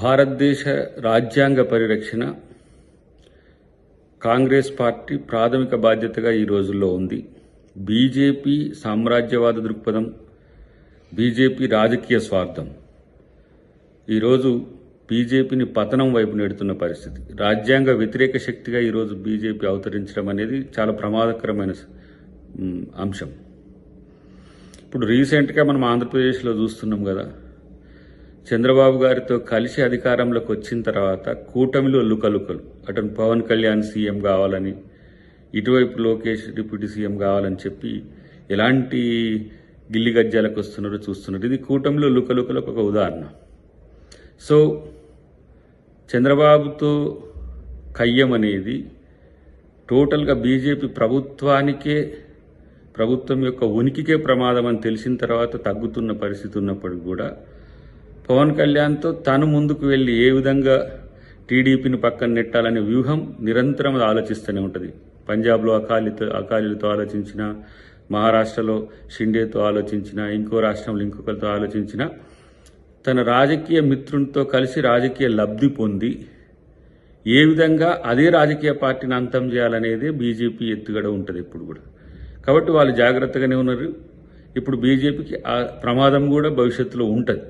భారతదేశ రాజ్యాంగ పరిరక్షణ కాంగ్రెస్ పార్టీ ప్రాథమిక బాధ్యతగా ఈ రోజుల్లో ఉంది. బీజేపీ సామ్రాజ్యవాద దృక్పథం, బీజేపీ రాజకీయ స్వార్థం ఈరోజు బీజేపీని పతనం వైపు నెడుతున్న పరిస్థితి. రాజ్యాంగ వ్యతిరేక శక్తిగా ఈరోజు బీజేపీ అవతరించడం అనేది చాలా ప్రమాదకరమైన అంశం. ఇప్పుడు రీసెంట్గా మనం ఆంధ్రప్రదేశ్లో చూస్తున్నాం కదా, చంద్రబాబు గారితో కలిసి అధికారంలోకి వచ్చిన తర్వాత కూటమిలో లుకలుకలు, అటు పవన్ కళ్యాణ్ సీఎం కావాలని, ఇటువైపు లోకేష్ డిప్యూటీ సీఎం కావాలని చెప్పి ఎలాంటి గిల్లి గజ్జాలకు వస్తున్నారో చూస్తున్నారు. ఇది కూటమిలో లుకలుకలకు ఒక ఉదాహరణ. సో చంద్రబాబుతో కయ్యం అనేది టోటల్గా బీజేపీ ప్రభుత్వం యొక్క ఉనికికే ప్రమాదం అని తెలిసిన తర్వాత తగ్గుతున్న పరిస్థితి ఉన్నప్పటికీ కూడా పవన్ కళ్యాణ్తో తను ముందుకు వెళ్ళి ఏ విధంగా టీడీపీని పక్కన నెట్టాలనే వ్యూహం నిరంతరం ఆలోచిస్తూనే ఉంటుంది. పంజాబ్లో అకాలీలతో ఆలోచించిన, మహారాష్ట్రలో షిండేతో ఆలోచించిన, ఇంకో రాష్ట్రంలో ఇంకొకరితో ఆలోచించిన, తన రాజకీయ మిత్రునితో కలిసి రాజకీయ లబ్ధి పొంది ఏ విధంగా అదే రాజకీయ పార్టీని అంతం చేయాలనేది బీజేపీ ఎత్తుగడ ఉంటుంది ఎప్పుడు కూడా. కాబట్టి వాళ్ళు జాగ్రత్తగానే ఉన్నారు. ఇప్పుడు బీజేపీకి ఆ ప్రమాదం కూడా భవిష్యత్తులో ఉంటుంది.